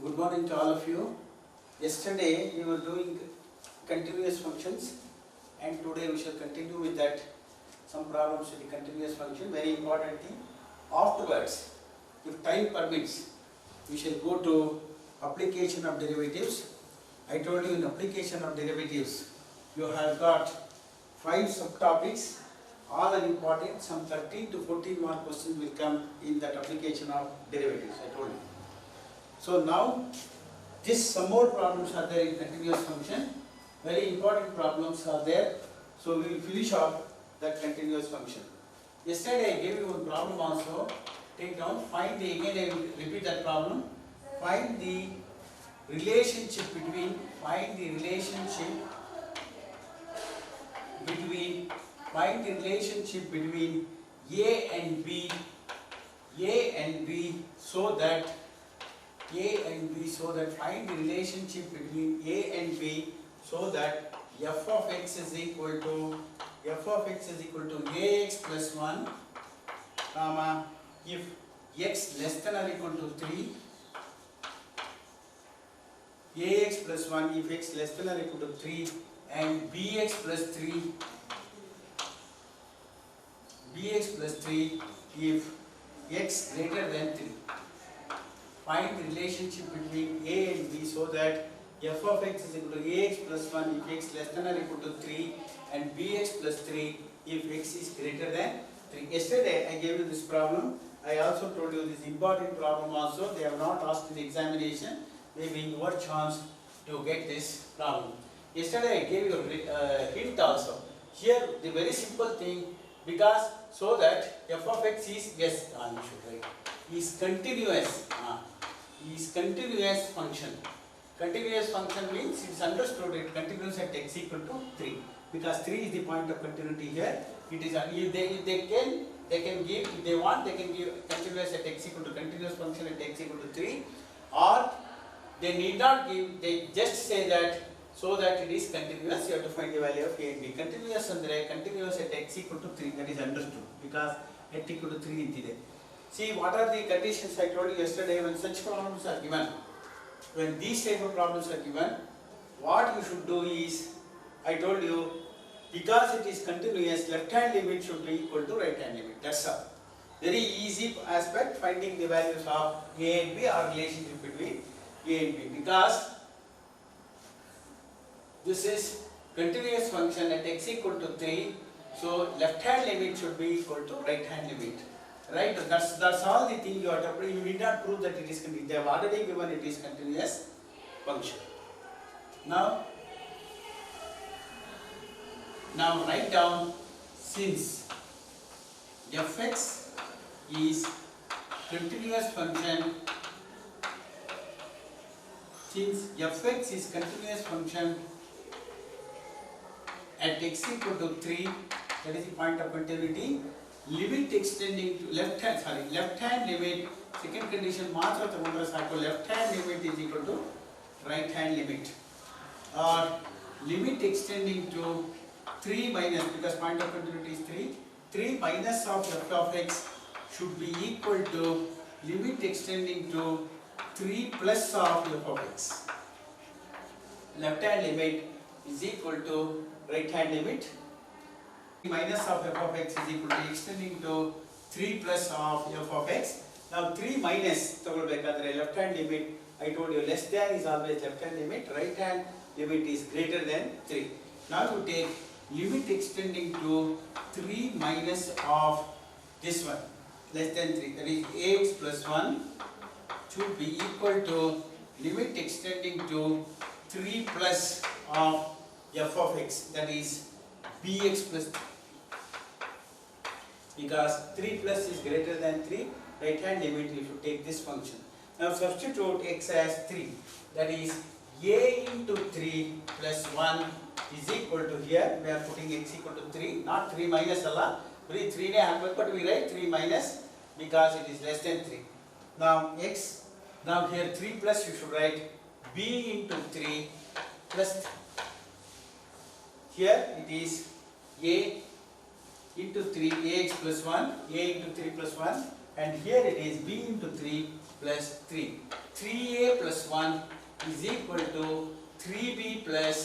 Good morning to all of you. Yesterday we were doing continuous functions and today we shall continue with that. Some problems with the continuous function. Very important thing. Afterwards, if time permits, we shall go to application of derivatives. I told you in application of derivatives, you have got 5 subtopics. All are important. Some 13 to 14 more questions will come in that application of derivatives. I told you. So now, some more problems are there in continuous function. Very important problems are there. So we will finish off that continuous function. Yesterday I gave you one problem also. Take down. Find the, again I will repeat that problem. Find the relationship between A and B so that find the relationship between A and B so that f of x is equal to ax plus 1, comma, if x less than or equal to 3, ax plus 1 if x less than or equal to 3, and bx plus 3 if x greater than 3. Find the relationship between A and B so that f of x is equal to ax plus 1 if x less than or equal to 3 and bx plus 3 if x is greater than 3. Yesterday I gave you this problem. I also told you this important problem also. They have not asked in the examination. Maybe your chance to get this problem. Yesterday I gave you a hint also. Here the very simple thing, because so that f of x is, yes, you should write, is continuous function. Continuous function means it is understood it continuous at x equal to 3, because 3 is the point of continuity here. It is if they can give, if they want, they can give continuous at x equal to continuous function at x equal to 3, or they need not give, they just say that so that it is continuous, you have to find the value of a and b. Continuous at x equal to 3, that is understood, because at equal to 3 is. See, what are the conditions I told you yesterday when such problems are given? When these type of problems are given, what you should do is, I told you, because it is continuous, left hand limit should be equal to right hand limit. That's all. Very easy aspect, finding the values of a and b or relationship between a and b. Because this is continuous function at x equal to 3, so left hand limit should be equal to right hand limit. Right? That's all the thing you have to prove. You need not prove that it is continuous. They have already given it is continuous function. Now write down, since fx is continuous function, at x equal to 3, that is the point of continuity, limit extending to left hand limit, second condition left hand limit is equal to right hand limit, or limit extending to 3 minus, because point of continuity is 3 minus of f of x should be equal to limit extending to 3 plus of f of x. Left hand limit is equal to right hand limit. Minus of f of x is equal to extending to 3 plus of f of x. Now 3 minus left hand limit, I told you less than is always left hand limit, right hand limit is greater than 3. Now you take limit extending to 3 minus of this one, less than 3, that is ax plus 1 should be equal to limit extending to 3 plus of f of x, that is bx plus 3. Because 3 plus is greater than 3, right hand limit you should take this function. Now substitute x as 3, that is a into 3 plus 1 is equal to, here we are putting x equal to 3, not 3 minus Allah, 3 but we write 3 minus because it is less than 3. Now here 3 plus you should write b into 3 plus 3. Here it is a into 3, ax plus 1, a into 3 plus 1, and here it is b into 3 plus 3. 3a plus 1 is equal to 3b plus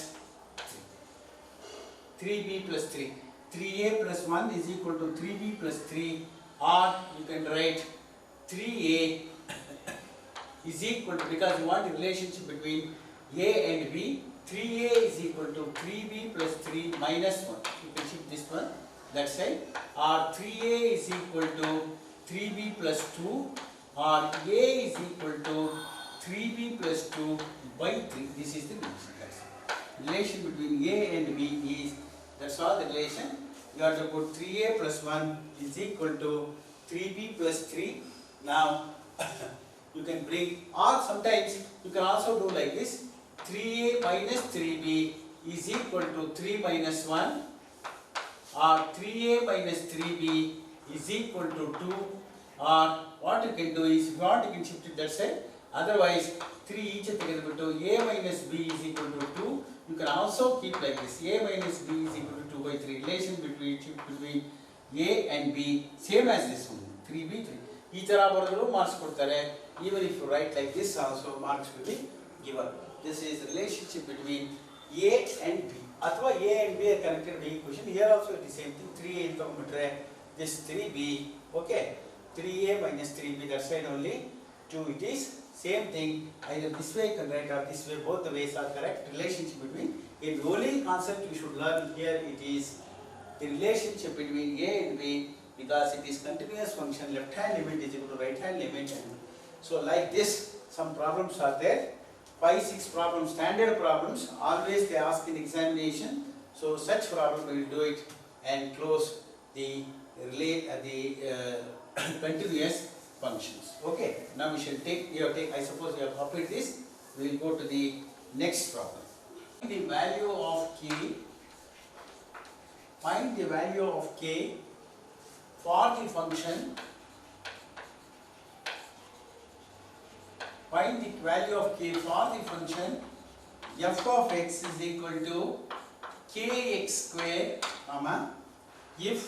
3b plus 3. 3a plus 1 is equal to 3b plus 3, or you can write 3a is equal to, because you want the relationship between a and b, 3a is equal to 3b plus 3 minus 1. You can shift this one that side, or 3a is equal to 3b plus 2, or a is equal to 3b plus 2 by 3. This is the relation between a and b is, that's all the relation. You have to put 3a plus 1 is equal to 3b plus 3. Now you can bring, or sometimes you can also do like this, 3a minus 3b is equal to 3 minus 1, or 3a minus 3b is equal to 2, or what you can do is, if you want you can shift it that side, otherwise 3 each together to a minus b is equal to 2. You can also keep like this, a minus b is equal to 2 by 3. Relation between a and b same as this one, 3b 3. ಈ ತರ ಬರೆದರೂ marks ಕೊಡ್ತಾರೆ. Even if you write like this also marks will be given. This is relationship between a and b. ಅಥವಾ a and b are connected by equation. Here also it is same thing. 3a in ತಗೊಂಡ್ಬಿಟ್ರೆ this 3b, okay, 3a minus 3b, that side only 2. It is same thing, either this way you can write or this way, both the ways are correct. Relationship between, the only concept you should learn here, it is the relationship between a and b, because it is continuous function, left hand limit is equal to right hand limit. So like this, some problems are there, 5-6 problems, standard problems, always they ask in examination. So such problem we will do it and close the continuous functions. Okay, now we shall take, I suppose you have copied this, we will go to the next problem. Find the value of k, find the value of k for the function, find the value of k for the function f of x is equal to kx square, if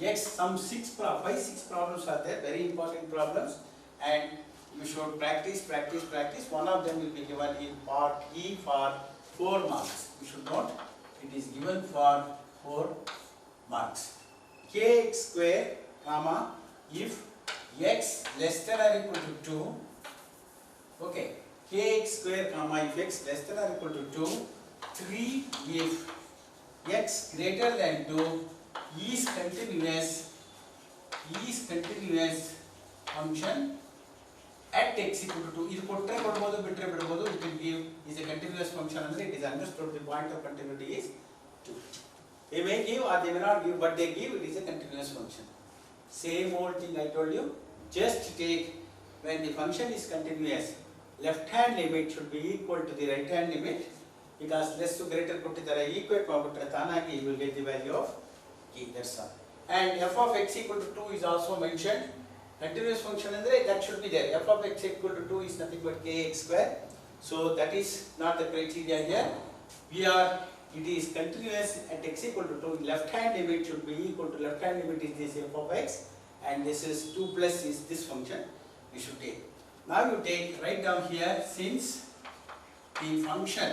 x, some 5-6 problems are there, very important problems, and you should practice. One of them will be given in part E for 4 marks. You should note, it is given for 4 marks. Kx square, if x less than or equal to 2, okay, kx square, if x less than or equal to 2, 3 if x greater than 2 is continuous function at x equal to 2. This kottare kodabodu bittare bidabodu, you can give is a continuous function, and it is understood the point of continuity is 2. They may give or they may not give, but they give, it is a continuous function. Same old thing I told you, just take, when the function is continuous, left hand limit should be equal to the right hand limit, because less to greater kottidare, equate mabitre tanagi you will get the value of k, that's all. And f of x equal to 2 is also mentioned. Continuous function andre that should be there. F of x equal to 2 is nothing but kx square. So that is not the criteria here. It is continuous at x equal to 2. Left hand limit should be equal to, left hand limit is this f of x, and this is 2 plus is this function you should take. Now you take, write down here, since the function,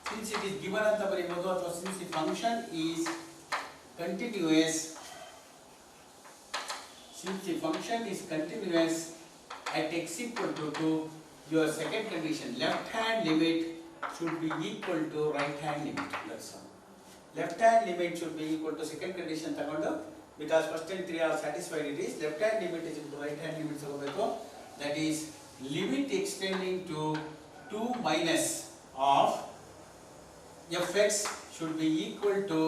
since it is given anta baribodu, or since the function is continuous, since the function is continuous at x equal to 2, your second condition, left hand limit should be equal to right hand limit. That's all. Left hand limit should be equal to second condition tagondo, because first and 3 are satisfied. It is left hand limit is equal to right hand limit tagobeku, that is limit extending to 2 minus of fx should be equal to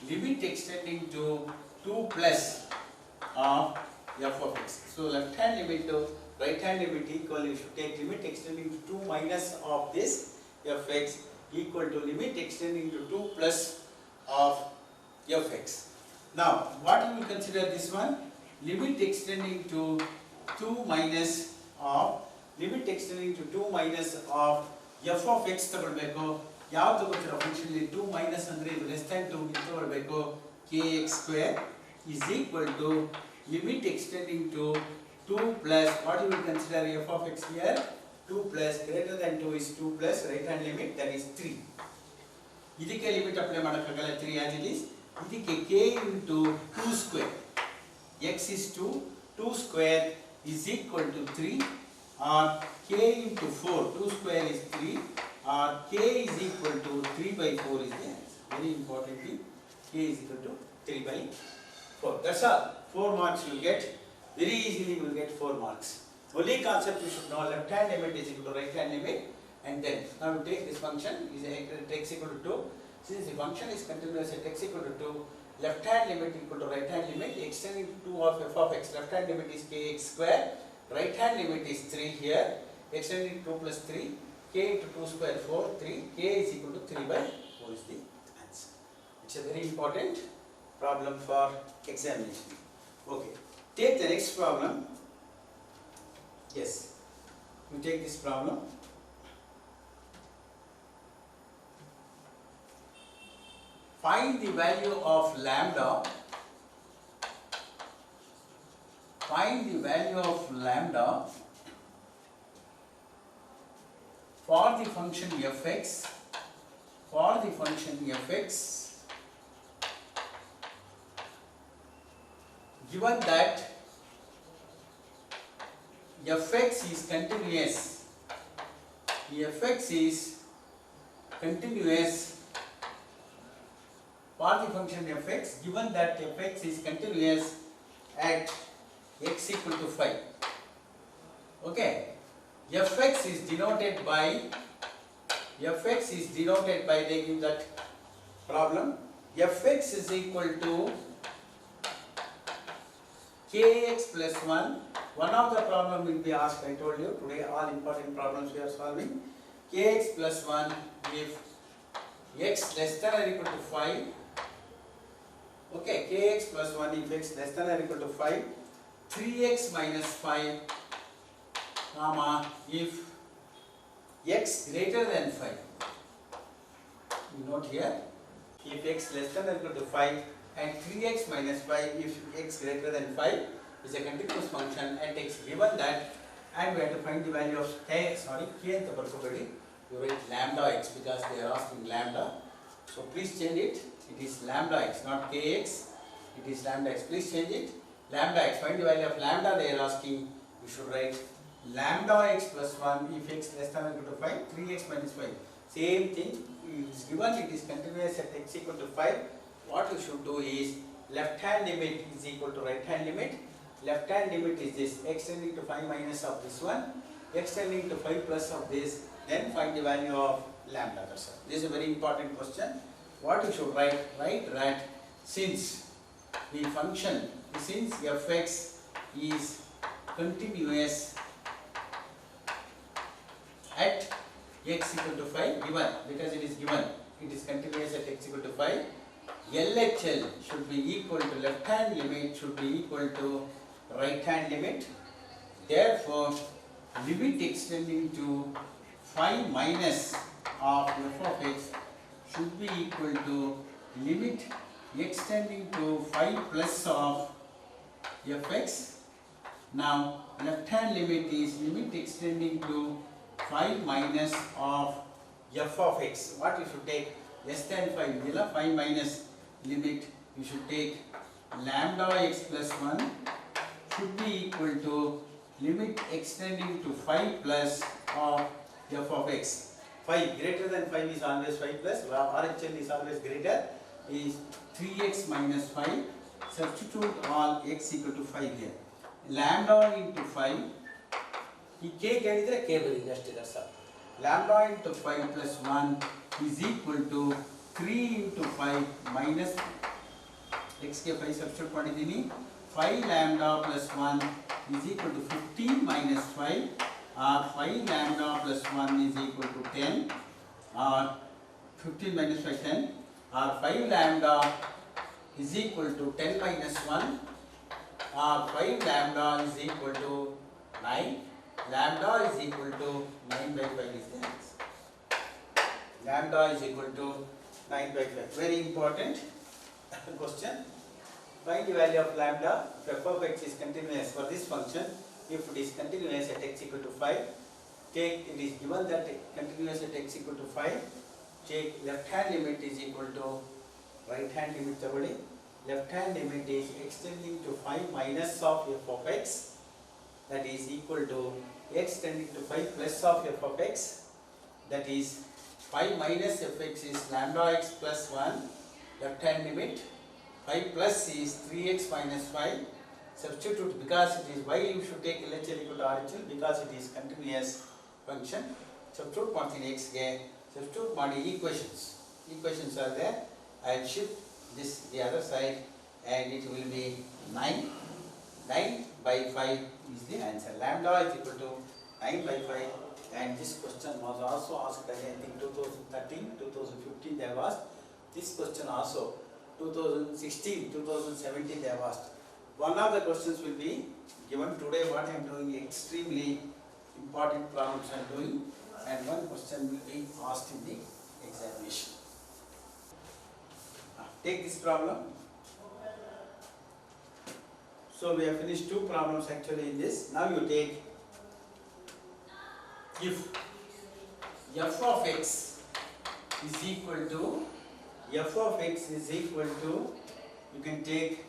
limit extending to 2 plus of f of x. So left hand limit to right hand limit equal, you should take limit extending to 2 minus of this fx equal to limit extending to 2 plus of fx. Now what you will consider this one, limit extending to 2 minus of, limit extending to 2 minus of f of x ತಗೊಳ್ಬೇಕು. ಯಾವ ತಗೋತೀರಾ function ಅಲ್ಲಿ 2 minus ಅಂದ್ರೆ ಇದು less than 2 ಇದು ತಗೊಳ್ಬೇಕು. kx square is equal to limit extending to 2 plus, what you will consider f of x here, 2 plus greater than 2 is 2 plus right hand limit, that is 3. ಇದಕ್ಕೆ limit apply ಮಾಡೋಕ್ಕಾಗಲ್ಲ 3 as it is. ಇದಕ್ಕೆ k into 2 square, x is 2, 2 square is equal to 3, or k into 4, 2 square is 3, or k is equal to 3 by 4 is the answer. Very importantly, k is equal to 3 by 4. That's all. 4 marks you will get. Very easily you will get 4 marks. Only concept you should know, left hand limit is equal to right hand limit, and then now you take this function is x equal to 2. Since the function is continuous at x equal to 2, left hand limit equal to right hand limit, extending to 2 of f of x, left hand limit is kx square, right hand limit is 3 here, extending 2 plus 3, k into 2 square 4, 3, k is equal to 3 by 4 is the answer. It's a very important problem for examination. Okay, take the next problem. Yes, we take this problem. Find the value of lambda. Find the value of lambda for the function fx. For the function fx, given that fx is continuous. Fx is continuous for the function fx, given that fx is continuous at x equal to 5. Okay, fx is denoted by they give that problem, fx is equal to kx plus 1. One of the problem will be asked, I told you today all important problems we are solving. Kx plus 1 if x less than or equal to 5. Okay, kx plus 1 if x less than or equal to 5, 3x minus 5, comma, if x greater than 5. You note here, if x less than or equal to 5 and 3x minus 5 if x greater than 5 is a continuous function at x, given that, and we have to find the value of k ಅಂತ ಬರ್ಕೋಬೇಡಿ, you write lambda x because they are asking lambda. So please change it. It is lambda x, not kx. It is lambda x. Please change it. Lambda x. Find the value of lambda. They are asking. You should write lambda x plus 1 if x less than or equal to 5. 3x minus 5. Same thing. It is given. It is continuous at x equal to 5. What you should do is left hand limit is equal to right hand limit. Left hand limit is this, x tending to 5 minus of this one, x tending to 5 plus of this. Then find the value of lambda. This is a very important question. What you should write? Write that since the function, since fx is continuous at x equal to 5, given, because it is given, it is continuous at x equal to 5, LHL should be equal to left hand limit should be equal to right hand limit. Therefore, limit extending to 5 minus of f of x should be equal to limit extending to 5 plus of fx. Now, left hand limit is limit extending to 5 minus of f of x. What you should take? Less than 5, 5 minus limit, you should take lambda x plus 1 should be equal to limit extending to 5 plus of f of x. 5 greater than 5 is always 5 plus, RHL is always greater, is 3x minus 5. Substitute all x equal to 5 here. Lambda into 5, ಈ k ಕೇಳಿದ್ರೆ k ಬರೀರಿ ಅಷ್ಟೇ, that's all. Lambda into 5 plus 1 is equal to 3 into 5 minus x ಗೆ 5 substitute ಮಾಡಿದ್ದೀನಿ, 5 lambda plus 1 is equal to 15 minus 5, or 5 lambda plus 1 is equal to 10, or 15 minus 5 10, or 5 lambda is equal to 10 minus 1, or 5 lambda is equal to 9. Lambda is equal to 9 by 5 is the answer. Lambda is equal to 9 by 5. Very important question. Find the value of lambda if f of x is continuous for this function. If it is continuous at x equal to 5, take, it is given that continuous at x equal to 5, take left hand limit is equal to right hand limit tagoli. Left hand limit is extending to 5 minus of f of x, that is equal to x tending to 5 plus of f of x, that is 5 minus fx is lambda x plus 1, left hand limit, 5 plus is 3x minus 5, substitute because it is, why you should take LHL equal to RHL, because it is continuous function. Substitute ಮಾಡ್ತೀನಿ x ಗೆ, substitute ಮಾಡಿ equations are there. I will shift this the other side and it will be 9 by 5 is the answer. Lambda is equal to 9 by 5, and this question was also asked again, I think 2013, 2015 they have asked. This question also 2016, 2017 they have asked. One of the questions will be given today. What I am doing, extremely important problems I am doing, and one question will be asked in the examination. Take this problem. So we have finished two problems actually in this. Now you take, if f of x is equal to, you can take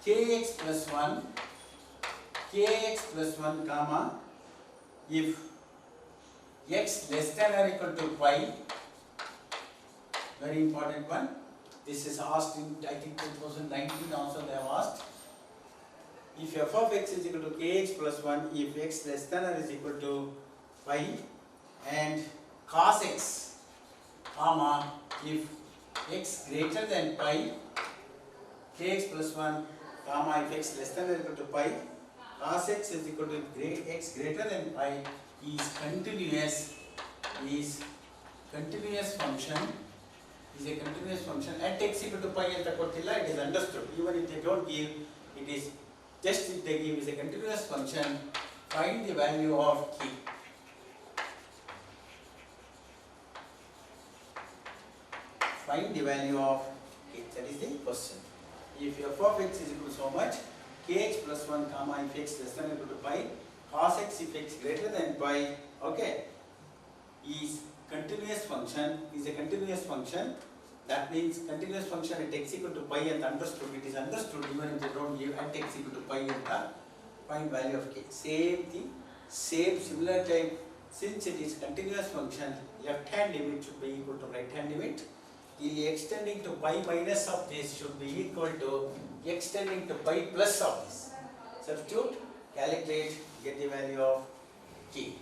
kx plus 1 comma, if x less than or equal to pi, very important one. This is asked in, I think 2019 also they have asked. If f of x is equal to kx plus 1, if x less than or is equal to pi, and cos x, comma, if x greater than pi, kx plus 1, comma, if x less than or equal to pi, cos x is equal to x greater than pi, is continuous function, is a continuous function at x equal to pi anta kottilla, it is understood. Even if they don't give, it is just if they give is a continuous function. Find the value of k. Find the value of k. That is the question. If f of x is equal to so much, kx plus 1 comma, if x less than or equal to pi, cos x if x greater than pi, okay, is continuous function, is a continuous function. That means continuous function at x equal to pi and understood. It is understood even if they don't give at x equal to pi and find value of k. Same thing, similar type. Since it is continuous function, left hand limit should be equal to right hand limit. The extending to pi minus of this should be equal to extending to pi plus of this. Substitute, calculate, get the value of k.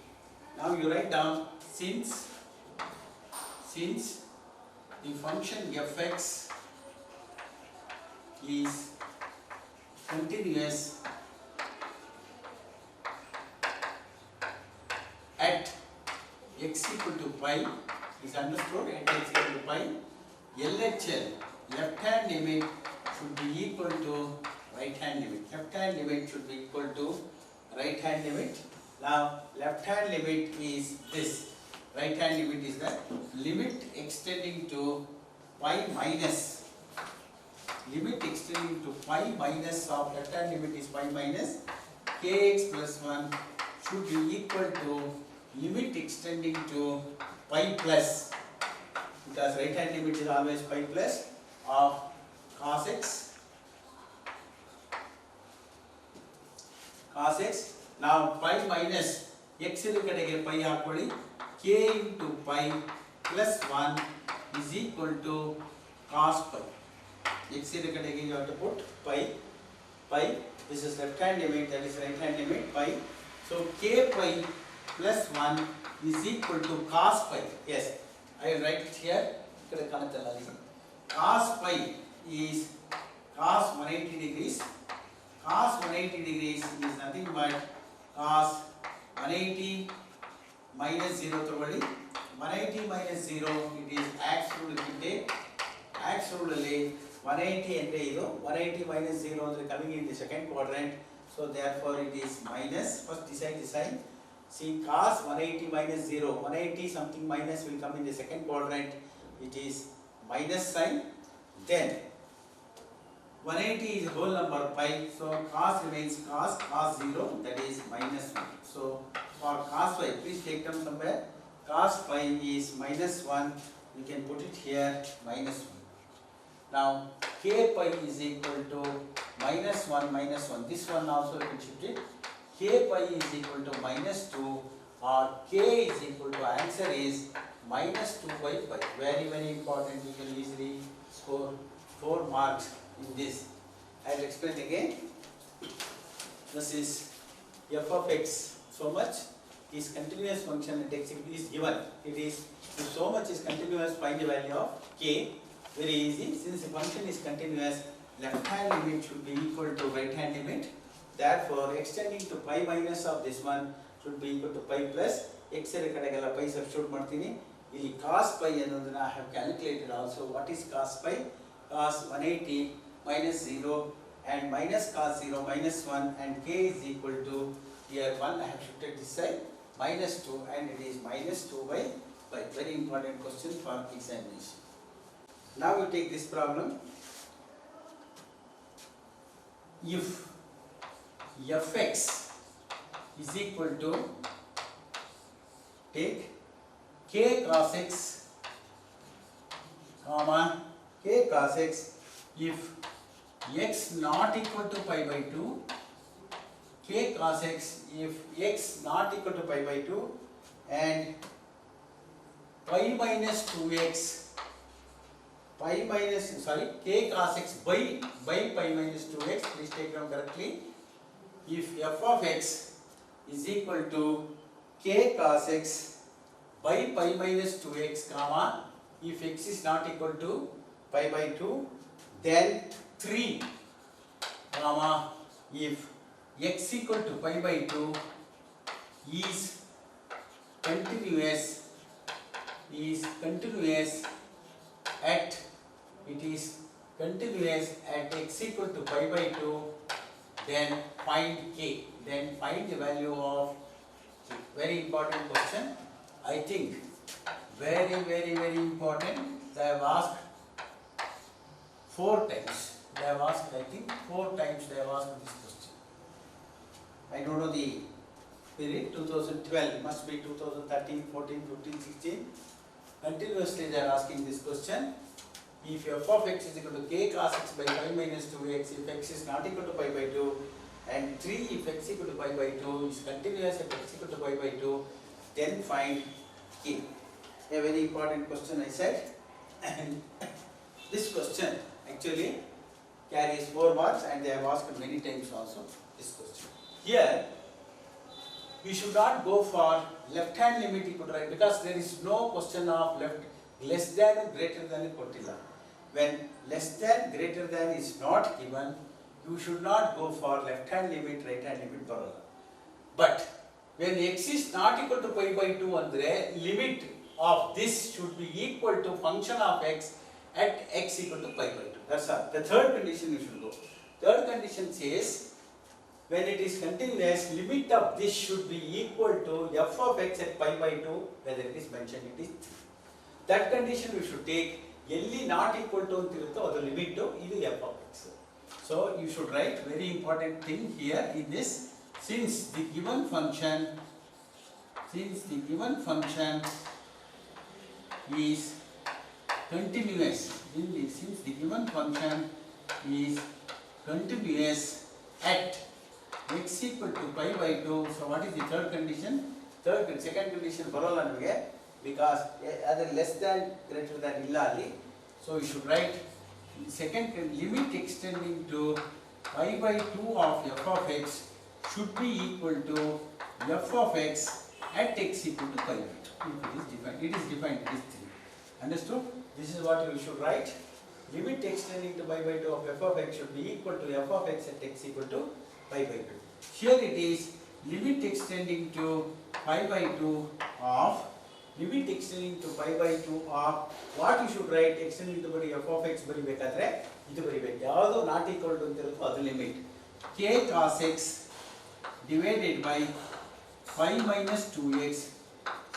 Now you write down, since the function fx is continuous at x equal to pi, is understood, at x equal to pi, LHL, left hand limit should be equal to right hand limit. Left hand limit should be equal to right hand limit. Now left hand limit is this, right hand limit is that limit extending to pi minus, limit extending to pi minus of left hand limit is pi minus kx plus 1 should be equal to limit extending to pi plus, because right hand limit is always pi plus, of cos x. Now pi minus x kಡೆಗೆ pi ಹಾಕೊಳ್ಳಿ, k into pi plus 1 is equal to cos pi. X kಡೆಗೆ you have to put pi. This is left hand limit, that is right hand limit, pi. So k pi plus 1 is equal to cos pi. Yes, I will write it here. ikkade ಕಾಣುತ್ತಲ್ಲ ಅಲ್ಲಿ. Cos pi is cos 180 degrees. Cos 180 degrees is nothing but cos 180 minus 0 ತಗೊಳ್ಳಿ. 180 minus 0, it is axe rule. If you take axe rule ಅಲ್ಲಿ 180 ಅಂದ್ರೆ ಇದು 180 minus 0 ಅಂದ್ರೆ coming in the second quadrant, so therefore it is minus. First decide the sign. See, cos 180 minus 0, 180 something minus will come in the second quadrant, it is minus sign. Then 180 is whole number pi, so cos remains cos 0, that is minus 1. So for cos pi, please take them somewhere. Cos pi is minus 1, you can put it here minus 1. Now k pi is equal to minus 1 minus 1. This one also you can shift it. K pi is equal to minus 2, or k is equal to, answer is minus 2 by pi. Very very important, you can easily score 4 marks in this. I will explain again. This is f of x so much is continuous function and x is given. It is, if so much is continuous, find the value of k. Very easy. Since the function is continuous, left hand limit should be equal to right hand limit. Therefore, extending to pi minus of this one should be equal to pi plus x kadegala pi substitute martini. Ili cos pi annodana I have calculated also. What is cos pi? Cos 180 minus 0 and minus cos 0 minus 1, and k is equal to, here 1 I have shifted this side, minus 2, and it is minus 2 by pi. Very important question for examination. Now we take this problem. If fx is equal to, take k cos x comma k cos x, if x not equal to pi by 2, k cos x, if x not equal to pi by 2, and pi minus 2x, k cos x by pi minus 2x, please take them correctly. If f of x is equal to k cos x by pi minus 2x, comma, if x is not equal to pi by 2, then 3, comma, if x equal to pi by 2 is continuous at, it is continuous at x equal to pi by 2, then find k, then find the value of, very important question, I think, very important. They have asked 4 times, they have asked, I think 4 times they have asked this question. I don't know the period, 2012, must be 2013, 14, 15, 16. Continuously they are asking this question. If f of x is equal to k cos x by pi minus 2x, if x is not equal to pi by 2, and 3 if x equal to pi by 2 is continuous at x equal to pi by 2, then find k. A very important question I said, and this question actually carries 4 marks, and they have asked many times also this question. Here we should not go for left hand limit equal to right, because there is no question of less than and greater than ಕೊಟ್ಟಿಲ್ಲ. When less than greater than is not given, you should not go for left hand limit, right hand limit ಬರಲ್ಲ. But when x is not equal to pi by 2 andre, limit of this should be equal to function of x at x equal to pi by 2. That's all. The third condition you should go. Third condition says, when it is continuous, limit of this should be equal to f of x at pi by 2, whether it is mentioned it is 3. That condition we should take, ಎಲ್ಲಿ not equal to ಅಂತಿರುತ್ತೋ ಅದು limit to ಇದು f of x. So you should write very important thing here in this, since the given function is continuous, since the given function is continuous at x equal to pi by 2, so what is the third condition? Second condition ಬರೋಲ್ಲ ನಮಗೆ, because other less than greater than illa alli. So you should write second limit extending to pi by 2 of f of x should be equal to f of x at x equal to pi by 2. It is defined, it is 3. Understood? This is what you should write. Limit extending to pi by 2 of f of x should be equal to f of x at x equal to pi by 2. Here it is limit extending to pi by 2 of what you should write, extending to f of x ಬರಿಬೇಕಾದ್ರೆ ಇದು ಬರಿಬೇಕು, ಯಾವುದು not equal to ಅಂತಿರುತ್ತೋ ಅದು limit k cos x divided by pi minus 2x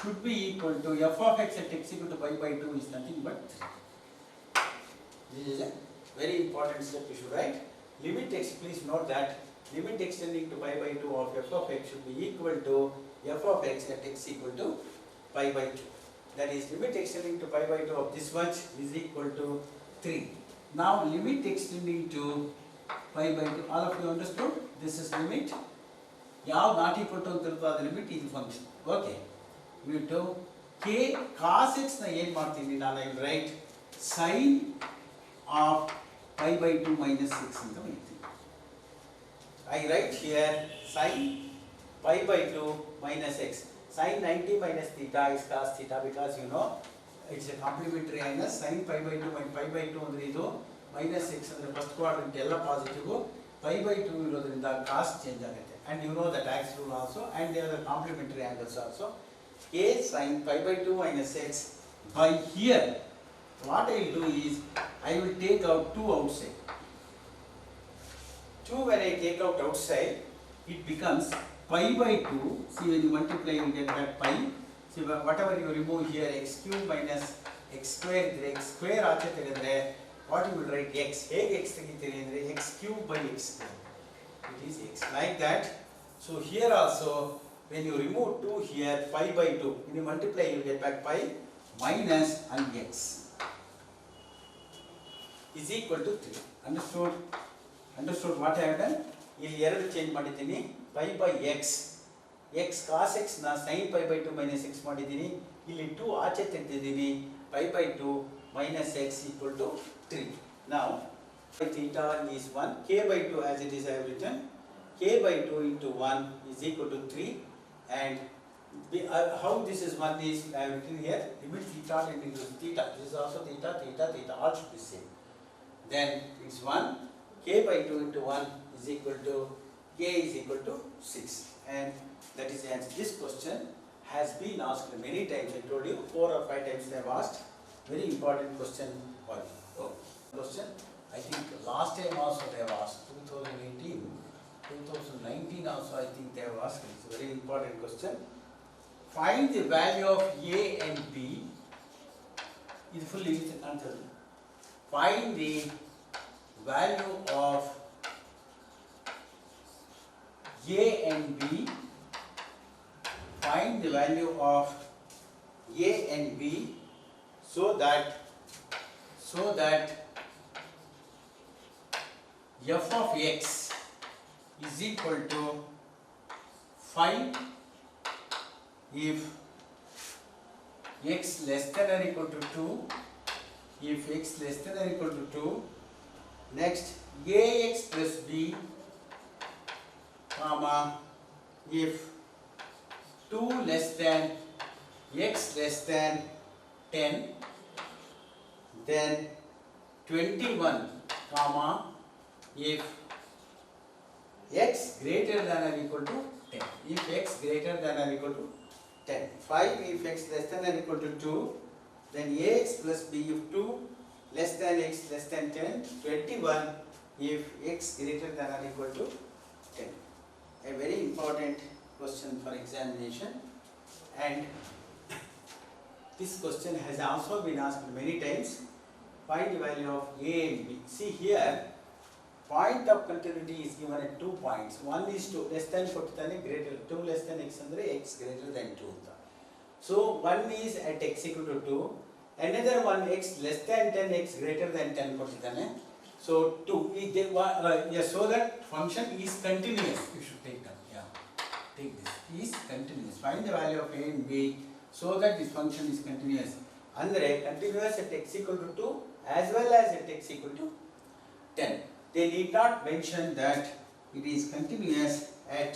should be equal to f of x at x equal to pi by 2 is nothing but 3. This is a Very important step you should write. Limit x, please note that limit extending to pi by 2 of f of x should be equal to f of x at x equal to pi by 2. That is, limit extending to pi by 2 of this much is equal to 3. Now limit extending to pi by 2, all of you understood? This is limit. Yav not equal to the limit is function. Okay. We do k cos x na ಏನು ಮಾಡ್ತೀನಿ ನಾನು ಇಲ್ಲಿ write sin of pi by 2 minus 6 ಅಂತ ಬರೀತೀನಿ. I write here sin pi by 2 minus x. Sin 90 minus theta is cos theta because you know it's a complementary angle. Sin pi by 2 minus pi by 2 ಅಂದ್ರೆ ಇದು minus 6 ಅಂದ್ರೆ first quadrant ಎಲ್ಲ positive, pi by 2 ಇರೋದ್ರಿಂದ cos change ಆಗುತ್ತೆ. And you know the tax rule also, and there are the complementary angles also. K sin pi by 2 minus x. By here, what I will do is, I will take out 2 outside. 2 when I take out outside, it becomes pi by 2. See, when you multiply, you get that pi. See, whatever you remove here, x cube minus x square, x square ಆಚೆ ತೆಗೆದ್ರೆ, what you will write x. ಹೇಗೆ x ತೆಗಿತೀರಿ ಅಂದರೆ x cube by x square. It is x like that. So here also, when you remove 2 here, pi by 2, when you multiply, you get back pi minus and x is equal to 3. Understood? Understood what I have done? ಇಲ್ಲಿ ಎರಡು change ಮಾಡಿದ್ದೀನಿ. pi by x, x cos x ನ sin pi by 2 minus x ಮಾಡಿದ್ದೀನಿ. ಇಲ್ಲಿ 2 ಆಚೆ ತೆಗೆದಿದ್ದೀನಿ. pi by 2 minus x equal to 3. Now, theta is 1, k by 2 as it is I have written. K by 2 into 1 is equal to 3, and how this is 1 is I have written here, limit theta tending to theta. This is also theta, theta, theta, all should be same. Then it's 1, k by 2 into 1 is equal to, k is equal to 6, and that is the answer. This question has been asked many times. I told you 4 or 5 times they have asked. Very important question for you. Oh, question. I think last time also they have asked, 2018. 2019 also I think they have asked. It's a very important question. Find the value of A and B. Is fully with the answer. Find the value of A and B. Find the value of A and B so that f of x is equal to 5 if x less than or equal to 2, if x less than or equal to 2, next ax plus b, comma, if 2 less than x less than 10, then 21, comma, if x greater than or equal to 10. If x greater than or equal to 10. 5 if x less than or equal to 2. Then ax plus b if 2 less than x less than 10. 21 if x greater than or equal to 10. A very important question for examination. And this question has also been asked many times. Find the value of a and b. See here. Point of continuity is given at 2 points. One is 2 less than ಕೊಟ್ಟಿದ್ದಾನೆ, greater 2 less than x ಅಂದರೆ x greater than 2 ಅಂತ. So one is at x equal to 2, another one x less than 10, x greater than 10 ಕೊಟ್ಟಿದ್ದಾನೆ. So 2 so that function is continuous. You should take that. Yeah, take this. Is continuous. Find the value of a and b so that this function is continuous. ಅಂದರೆ continuous at x equal to 2 as well as at x equal to 10. They need not mention that it is continuous at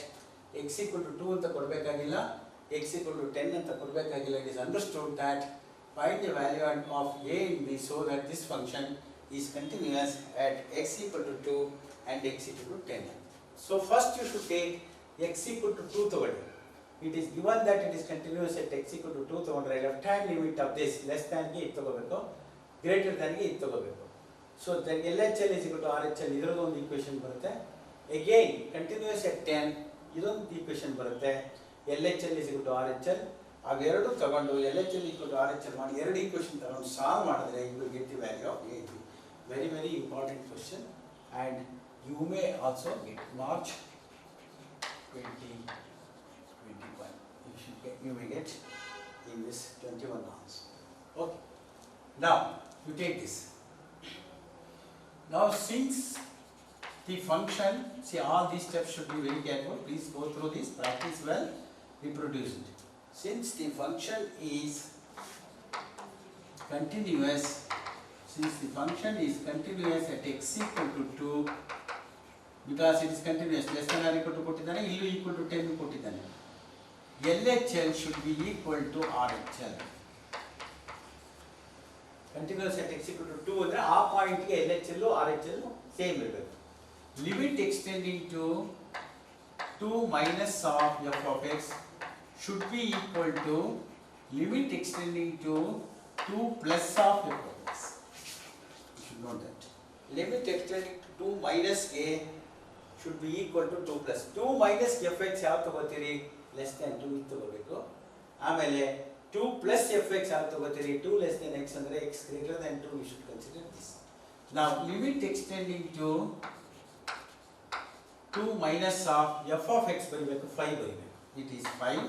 x equal to 2 ಅಂತ ಕೊಡಬೇಕಾಗಿಲ್ಲ, x equal to 10 ಅಂತ ಕೊಡಬೇಕಾಗಿಲ್ಲ. It is understood that find the value of a and b so that this function is continuous at x equal to 2 and x equal to 10. So first you should take x equal to 2 ತಗೊಳ್ಳಿ. It is given that it is continuous at x equal to 2 ತಗೊಂಡ್ರೆ left hand limit of this less than ಗೆ ಇದು ತಗೋಬೇಕು, greater than ಗೆ ಇದು ತಗೋಬೇಕು. So then LHL is equal to RHL, ಇದರದ್ದು ಒಂದು ಈಕ್ವೇಷನ್ ಬರುತ್ತೆ. Again continuous at 10 ಇದೊಂದು ಈಕ್ವೇಷನ್ ಬರುತ್ತೆ. LHL is equal to RHL. ಅವೆರಡು ತಗೊಂಡು LHL equal to RHL ಮಾಡಿ ಎರಡು ಈಕ್ವೇಷನ್ ತಗೊಂಡು ಸಾಲ್ವ್ ಮಾಡಿದ್ರೆ you will get the value of A and B. very very important question, and you may also get March 2021. You may get in this 21 also. Okay. Now you take this. Now since the function, see all these steps should be very careful. Please go through this, practice well, reproduce it. Since the function is continuous, at x equal to 2, because it is continuous, less than or equal to ಕೊಟ್ಟಿದ್ದಾನೆ, ಇಲ್ಲೂ equal to 10 ಕೊಟ್ಟಿದ್ದಾನೆ. LHL should be equal to RHL. Continuous at x equal to 2 ಅಂದ್ರೆ ಆ point ಗೆ LHL RHL same ಇರಬೇಕು. Limit extending to 2 minus of f of x should be equal to limit extending to 2 plus of f of x. You should know that. Limit extending to 2 minus a should be equal to 2 plus. 2 minus fx ಯಾವ್ದು ತಗೋತೀರಿ? Less than 2 ತಗೋಬೇಕು. ಆಮೇಲೆ 2 plus fx ಯಾವ್ದು ತಗೋತೀರಿ? 2 less than x ಅಂದ್ರೆ x greater than 2, we should consider this. Now limit extending to 2 minus of f of x ಬರಿಬೇಕು, 5 ಬರಿಬೇಕು. It is 5.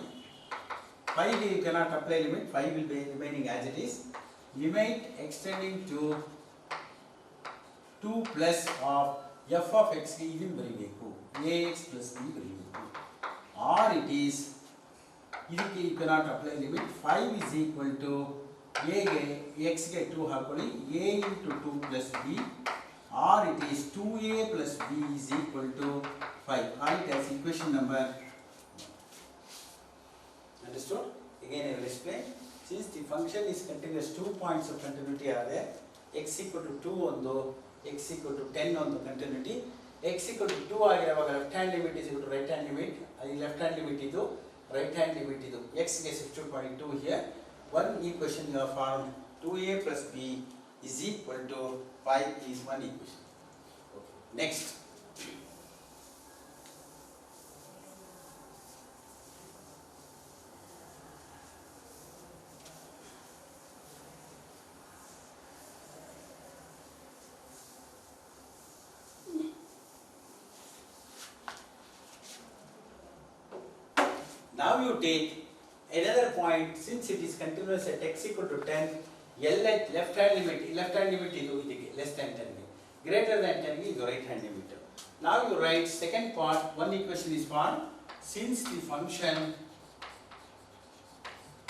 5 you cannot apply limit, 5 will be remaining as it is. Limit extending to 2 plus of f of x ಗೆ ಇದನ್ನು ಬರಿಬೇಕು, ax plus b ಬರಿಬೇಕು. Or it is, ಇದಕ್ಕೆ you cannot apply limit, 5 is equal to a ಗೆ x ಗೆ 2 ಹಾಕೊಳ್ಳಿ, a into 2 plus b, or it is 2a plus b is equal to 5. Or it has equation number. Understood? Again I will explain. Since the function is continuous, 2 points of continuity are there. X equal to 2 ಒಂದು, x equal to 10 ಒಂದು continuity. X equal to 2 ಆಗಿರುವಾಗ left hand limit is equal to right hand limit. ಅದು left hand limit ಇದು, right hand limit ಇದು. X ಗೆ substitute ಮಾಡಿ 2 here. One equation you have found, 2a plus b is equal to 5 is one equation. Okay. Next. Now you take another point, since it is continuous at x equal to 10, LH left hand limit ಇದು ಇದಕ್ಕೆ less than 10 ಗೆ, greater than 10 ಗೆ ಇದು right hand limit. Now you write second part, one equation is found, since the function,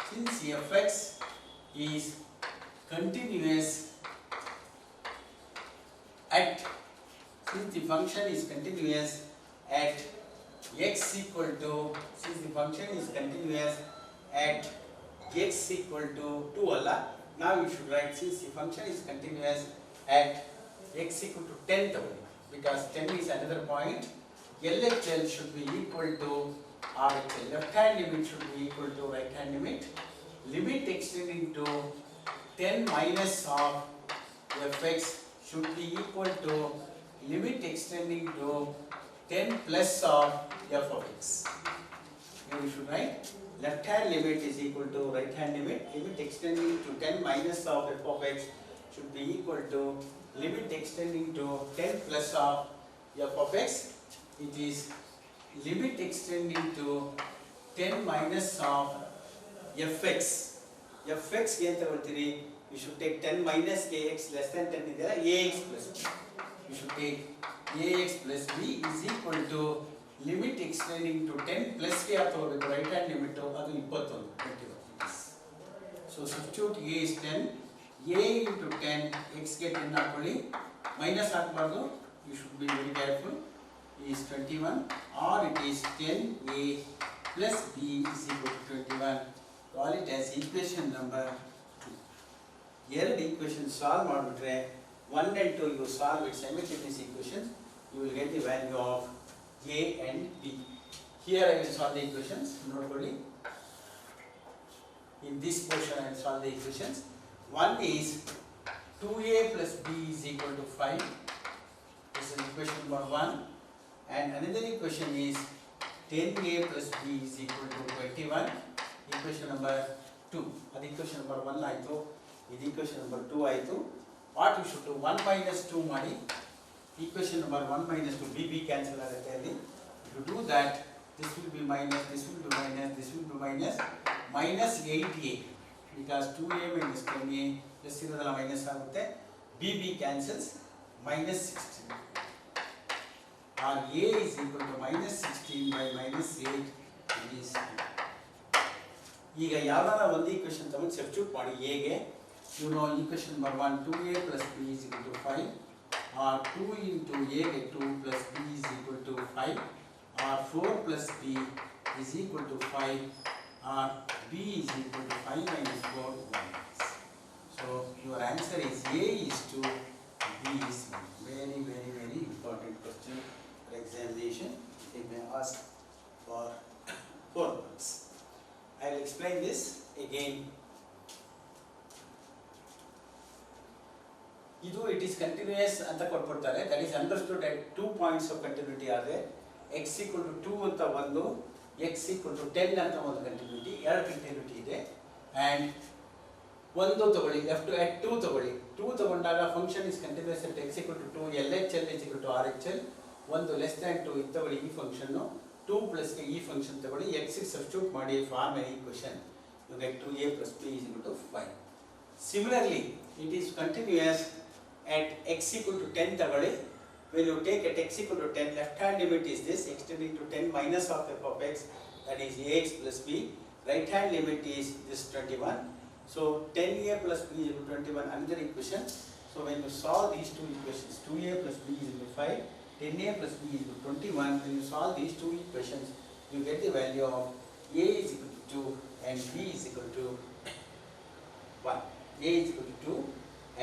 since fx is continuous at, since the function is continuous at x equal to, since the function is continuous at x equal to 2 ಅಲ್ಲ, now you should write, since the function is continuous at x equal to 10 ತಗೊಳ್ಳಿ, because 10 is another point. LHL should be equal to RHL. Left hand limit should be equal to right hand limit. Limit extending to 10 minus of fx should be equal to limit extending to 10 plus of f of x. Here we should write left hand limit is equal to right hand limit. Limit extending to 10 minus of f of x should be equal to limit extending to 10 plus of f of x. It is limit extending to 10 minus of fx. fx ಗೆ ಅಂತ ಬರ್ತೀರಿ, you should take 10 minus kx less than 10 ಇದೆಯಲ್ಲ, ax plus b. You should take ax plus b is equal to limit extending to 10 plus ಗೆ ಯಾಕೆ ತಗೋಬೇಕು, right hand limit ಅದು 21. So substitute a is 10, a into 10, x ಗೆ 10 ಹಾಕೊಳ್ಳಿ, minus ಹಾಕಬಾರ್ದು, you should be very careful, is 21, or it is 10a plus b is equal to 21. Call it as equation number 2. ಎರಡು equation solve ಮಾಡಿಬಿಟ್ರೆ 1 and 2 you solve it simultaneous equations, you will get the value of a and b. Here I will solve the equations. Note in this portion I will solve the equations. One is 2a plus b is equal to 5. This is equation number 1. And another equation is 10a plus b is equal to 21. Equation number 2. That equation number 1 ಆಯಿತು, ಇದು equation number 2 ಆಯಿತು. what you should do, 1 minus 2 ಮಾಡಿ, equation number 1 minus 2, b cancel ಆಗುತ್ತೆ ಅಲ್ಲಿ. If you do that, this will be minus, this will be minus, this will be minus, minus 8a, because 2a minus 10a, plus ಇರೋದಲ್ಲ minus ಆಗುತ್ತೆ, b cancels, minus 16. Or a is equal to minus 16 by minus 8 is 2. ಈಗ ಯಾವ್ದಾರ ಒಂದು equation ತಗೊಂಡು substitute ಮಾಡಿ a ಗೆ, you know equation number 1, 2a plus b is equal to 5, or 2 into a get 2 plus b is equal to 5, or 4 plus b is equal to 5, or b is equal to 5 minus 4, 1. So your answer is a is 2, b is 1. Very, very, very important question for examination. They may ask for 4 marks. I will explain this again. ಇದು it is continuous ಅಂತ ಕೊಟ್ಬಿಡ್ತಾರೆ, that is understood at 2 points of continuity are there, x equal to 2 ಅಂತ ಒಂದು, x equal to 10 ಅಂತ ಒಂದು continuity, ಎರಡು continuity ಇದೆ. And ಒಂದು ತಗೊಳ್ಳಿ, f to at 2 ತಗೊಳ್ಳಿ, 2 ತಗೊಂಡಾಗ function is continuous at x equal to 2, LHL is equal to RHL, ಒಂದು less than 2 ಇದು ತಗೊಳ್ಳಿ ಈ function, 2 plus ಗೆ ಈ function ತಗೊಳ್ಳಿ, x ಗೆ substitute ಮಾಡಿ form an equation, you get 2a plus b is equal to 5. Similarly, it is continuous at x equal to 10 ತಗೊಳ್ಳಿ, when you take at x equal to 10, left hand limit is this, extending to 10 minus of f of x, that is ax plus b, right hand limit is this 21, so 10a plus b is equal to 21, another equation. So when you solve these two equations, 2a plus b is equal to 5, 10a plus b is equal to 21, when you solve these two equations, you get the value of a is equal to 2 and b is equal to 1. A is equal to 2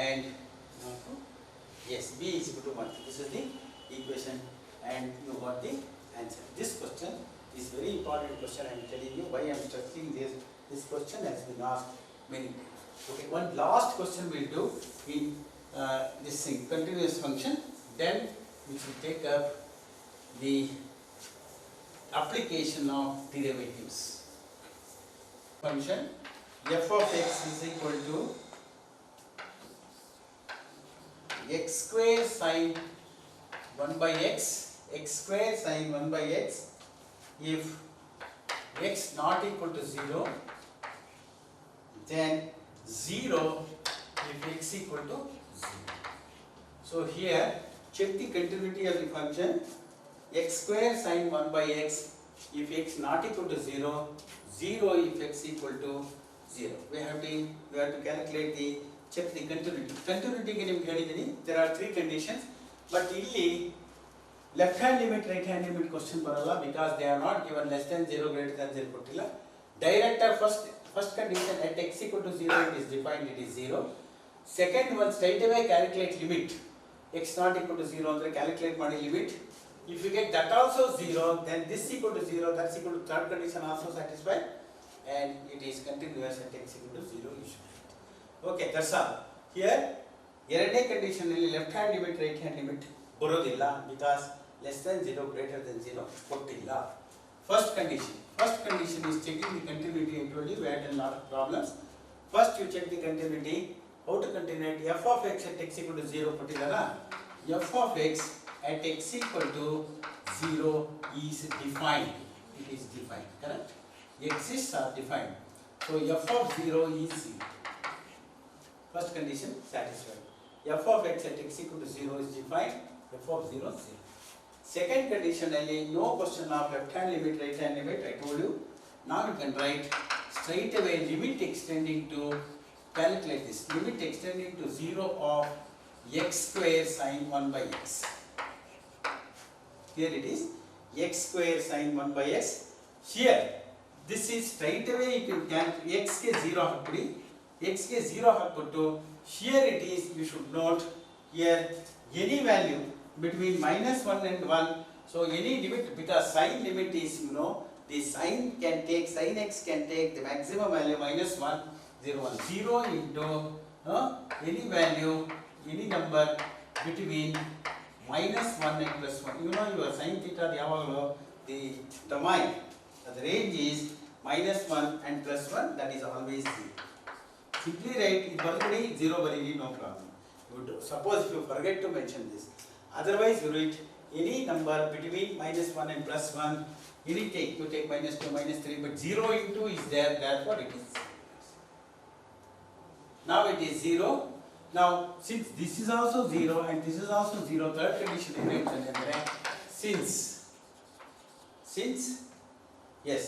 and yes, b is equal to 1. This is the equation and you got the answer. This question is very important question. I am telling you why I am stressing this. This question has been asked many times. Okay, one last question we will do in this thing, continuous function. Then we should take up the application of derivatives. Function f of x is equal to x square sin 1 by x, x square sin 1 by x, if x not equal to 0, then 0 if x equal to 0. So here check the continuity of the function, x square sin 1 by x, if x not equal to 0, 0 if x equal to 0. We have to calculate the, check the continuity. Continuity ಗೆ ನಿಮಗೆ ಹೇಳಿದ್ದೀನಿ, there are 3 conditions, but ಇಲ್ಲಿ left hand limit, right hand limit question ಬರಲ್ಲ, because they are not given less than 0, greater than 0 ಕೊಟ್ಟಿಲ್ಲ. Direct first condition at x equal to 0 it is defined, it is 0. Second one, straight away calculate limit, x not equal to 0 ಅಂದ್ರೆ calculate ಮಾಡಿ limit. If you get that also 0, then this equal to 0, that's equal to third condition also satisfied, and it is continuous at x equal to 0 you should. Okay, that's all. Here ಎರಡನೇ condition ಅಲ್ಲಿ left hand limit, right hand limit ಬರೋದಿಲ್ಲ, because less than 0, greater than 0 ಕೊಟ್ಟಿಲ್ಲ. First condition is checking the continuity. I told you we had a lot of problems. First you check the continuity. How to continuity? F of x at x equal to 0 ಕೊಟ್ಟಿದ್ದಾರ, f of x at x equal to 0 is defined. It is defined, correct? Exists are defined. So f of 0 is 0. First condition satisfied. F of x at x equal to 0 is defined. F of 0 is 0. Second condition, no question of left hand limit, right hand limit. I told you. Now you can write straight away limit extending to, calculate this, limit extending to 0 of x square sin 1 by x. Here it is x square sin 1 by x. Here this is straight away you can calculate x ke 0 ಹಾಕ್ಬಿಡಿ, x ke 0 ಹಾಕ್ಬಿಟ್ಟು here it is, you should note here any value between minus 1 and 1. So any limit, because sin limit is, you know, the sin can take, sin x can take the maximum value minus 1, 0, 1. 0 into any value, any number between minus 1 and plus 1. You know your sin theta ಯಾವಾಗಲೂ the domain, the range is minus 1 and plus 1, that is always 0. Simply write, ಇದು ಬರೆದ್ಬಿಡಿ, 0 ಬರೀರಿ, no problem. Suppose if you forget to mention this, otherwise you write any number between -1 and +1, any you take -2, -3, but 0 into is there, therefore it is 0. Now it is 0. Now since this is also 0 and this is also 0, third condition is mentioned. Since yes,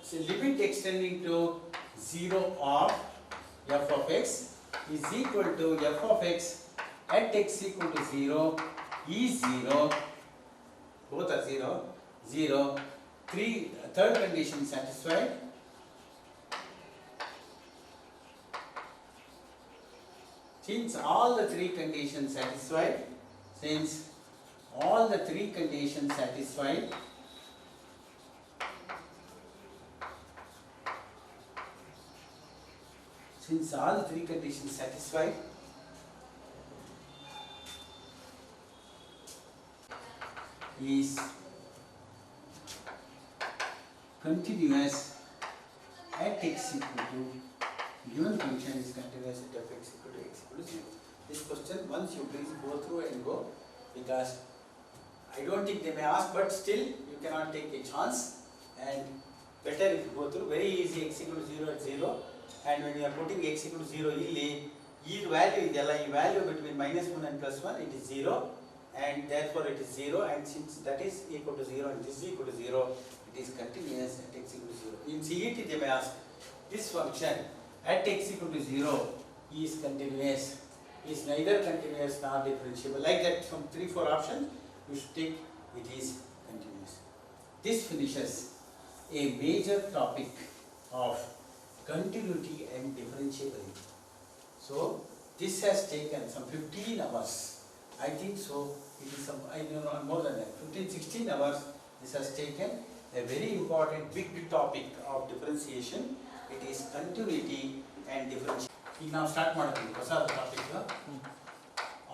so limit extending to 0 of f of x is equal to f of x at x equal to 0 is 0, both are 0, 0, third condition satisfied. Since all the three conditions satisfied, since all the three conditions satisfied, is continuous at x equal to, given function is continuous at f x equal to x equal to 0. This question once you please go through and go, because I don't think they may ask, but still you cannot take a chance, and better if you go through. Very easy, x equal to 0 at 0, and when you are putting x equal to 0 ಇಲ್ಲಿ value ಇದೆಲ್ಲ ಈ value between -1 and +1 it is 0, and therefore it is 0, and since that is equal to 0 and this is equal to 0, it is continuous at x equal to 0. In CET they may ask, this function at x equal to 0 is continuous, is neither continuous nor differentiable. Like that, from 3-4 options you should take it is continuous. This finishes a major topic of continuity and differentiability. So this has taken some 15 hours. I think so. It is some, I don't know, more than that, 15-16 hours. This has taken a very important big topic of differentiation. It is continuity and differentiation. ಈಗ ನಾವು start ಮಾಡ್ತೀವಿ ಹೊಸ topic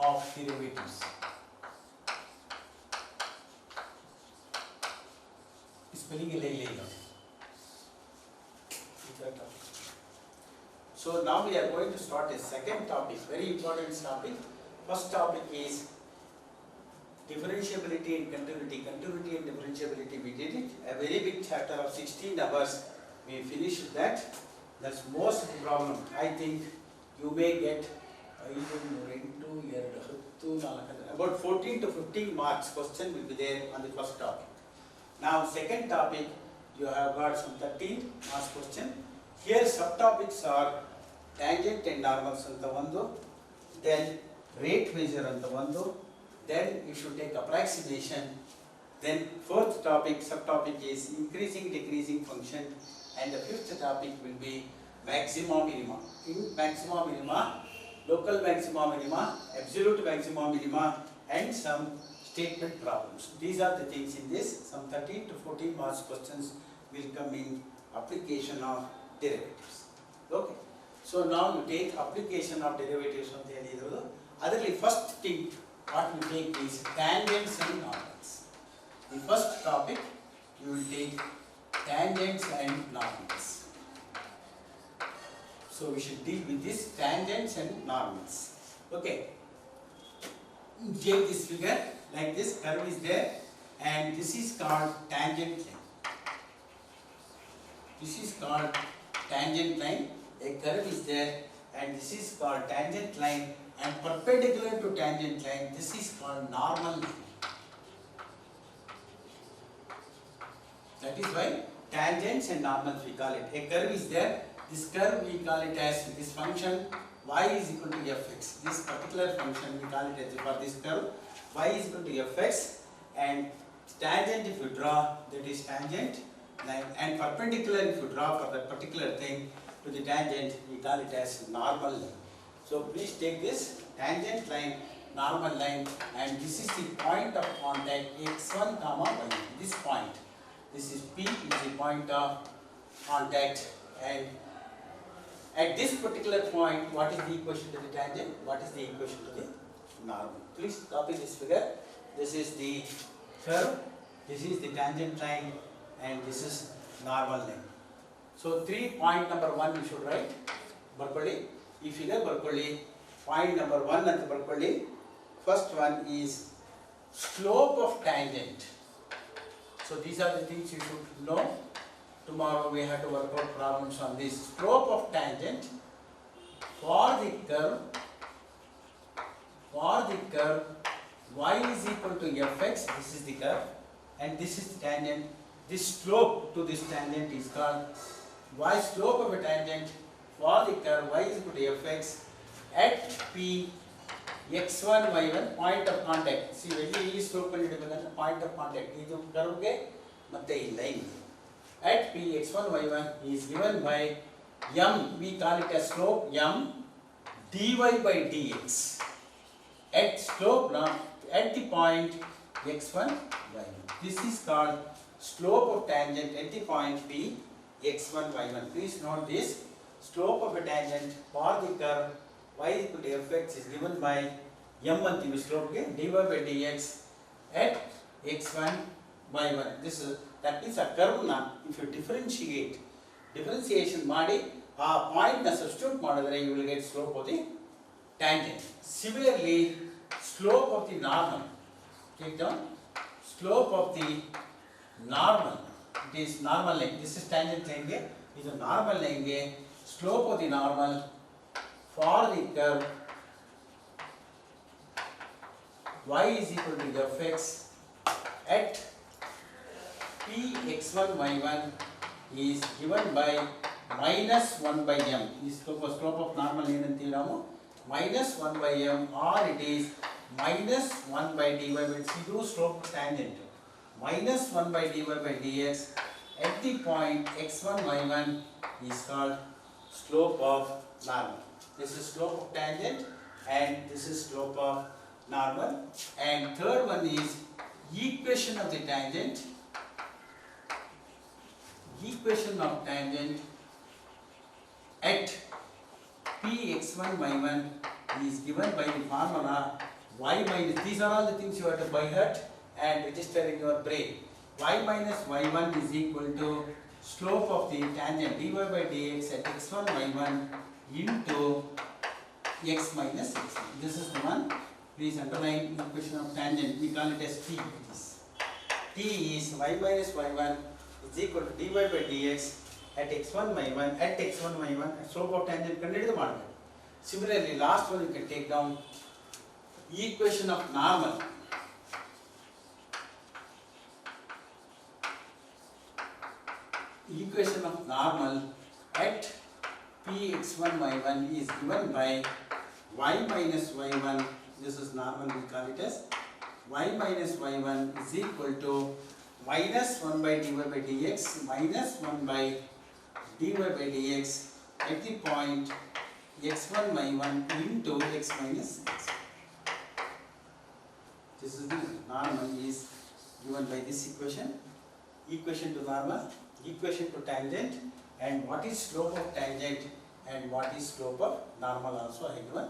of derivatives. Spelling ಇಲ್ಲ ಇಲ್ಲ ಈಗ. So now we are going to start a second topic, very important topic. First topic is differentiability and continuity. Continuity and differentiability, we did it. A very big chapter of 16 hours. We finished that. That's most of the problem. I think you may get about 14 to 15 marks question will be there on the first topic. Now second topic, you have got some 13 marks question. Here subtopics are tangent and normals anta one, then rate measure anta one, then you should take approximation, then fourth topic subtopic is increasing decreasing function, and the fifth topic will be maxima minima. In maxima minima, local maxima minima, absolute maxima minima, and some statement problems. These are the things in this. Some 13 to 14 marks questions will come in application of derivatives. Okay. So now you take application of derivatives on the other. First thing what you take is tangents and normals. The first topic you will take tangents and normals. So we should deal with this tangents and normals. Okay. Take this figure like this, curve is there, and this is called tangent line. This is called tangent line. A curve is there, and this is called tangent line, and perpendicular to tangent line, this is called normal line. That is why tangents and normals we call it. A curve is there. This curve we call it as this function y is equal to fx. This particular function we call it as, for this curve, y is equal to fx, and tangent if you draw, that is tangent line, and perpendicular if you draw for that particular thing to the tangent, we call it as normal line. So please take this tangent line, normal line, and this is the point of contact x1 comma y1. This point, this is P, is the point of contact, and at this particular point, what is the equation to the tangent? What is the equation to the normal? Please copy this figure. This is the curve, this is the tangent line, and this is normal line. So point number 1 you should write. Barಕೊಳ್ಳಿ, ಈ figure barಕೊಳ್ಳಿ. Point number 1 ಅಂತ ಬರ್ಕೊಳ್ಳಿ. First one is slope of tangent. So these are the things you should know. Tomorrow we have to work out problems on this. Slope of tangent for the curve y is equal to fx. This is the curve and this is the tangent. This slope to this tangent is called y. Slope of a tangent for the curve y is equal to fx at p x1 y1 point of contact. See, when you slope ಕಂಡುಹಿಡಿಯಬೇಕಂದ್ರೆ point of contact ಇದು curve ಗೆ ಮತ್ತೆ ಈ line at p x1 y1 is given by m. We call it as slope m dy by dx at slope at the point x1 y1. This is called slope of tangent at the point p x1 y1. Please note this. Slope of a tangent for the curve y equal to fx is given by m antivi slope ge dy by dx at x1 y1. This is, that means a curve na if you differentiation ಮಾಡಿ ಆ point ನ substitute ಮಾಡಿದ್ರೆ you will get slope of the tangent. Similarly, slope of the normal. Take down slope of the normal. It is normal line. This is tangent line ge, this is normal line ge slope of the normal for the curve y is equal to fx at p x1 y1 is given by minus 1 by m. This slope of normal ಏನಂತೀವಿ ನಾವು minus 1 by m, or it is minus 1 by dy by dx. ಇದು slope tangent minus 1 by dy by dx at the point x1 y1 is called slope of normal. This is slope of tangent and this is slope of normal. And third one is equation of the tangent. Equation of tangent at p x1 y1 is given by the formula y minus, these are all the things you have to by heart and register in your brain. Y minus y1 is equal to slope of the tangent dy by dx at x1 y1 into x minus x1. This is the one. Please underline equation of tangent. We call it as t. T is y minus y1 is equal to dy by dx at x1 y1 at x1 y1. Slope of tangent ಕಂಡುಹಿಡಿದು ಮಾಡಬೇಕು. Similarly, last one you can take down equation of normal. Equation of normal at p x1 y1 is given by y minus y1. This is normal, we call it as y minus y1 is equal to minus 1 by dy by dx minus 1 by dy by dx at the point x1 y1 into x minus x. This is the normal is given by this equation. Equation to normal, equation to tangent, and what is slope of tangent and what is slope of normal also I given.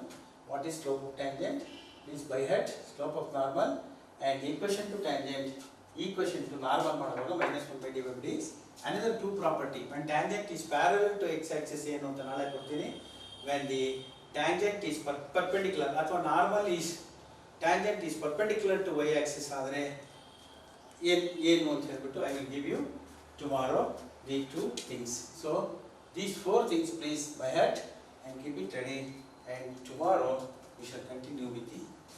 What is slope of tangent? Please by heart slope of normal and equation to tangent. Equation to normal ಮಾಡುವಾಗ minus 1 by dy by dx. Another two property, when tangent is parallel to x axis ಏನು ಅಂತ ನಾಳೆ ಕೊಡ್ತೀನಿ. When the tangent is perpendicular ಅಥವಾ normal is tangent is perpendicular to y axis ಆದರೆ ಏನು ಅಂತ ಹೇಳ್ಬಿಟ್ಟು I will give you tomorrow the two things. So these four things please by heart and keep it ready, and tomorrow we shall continue with the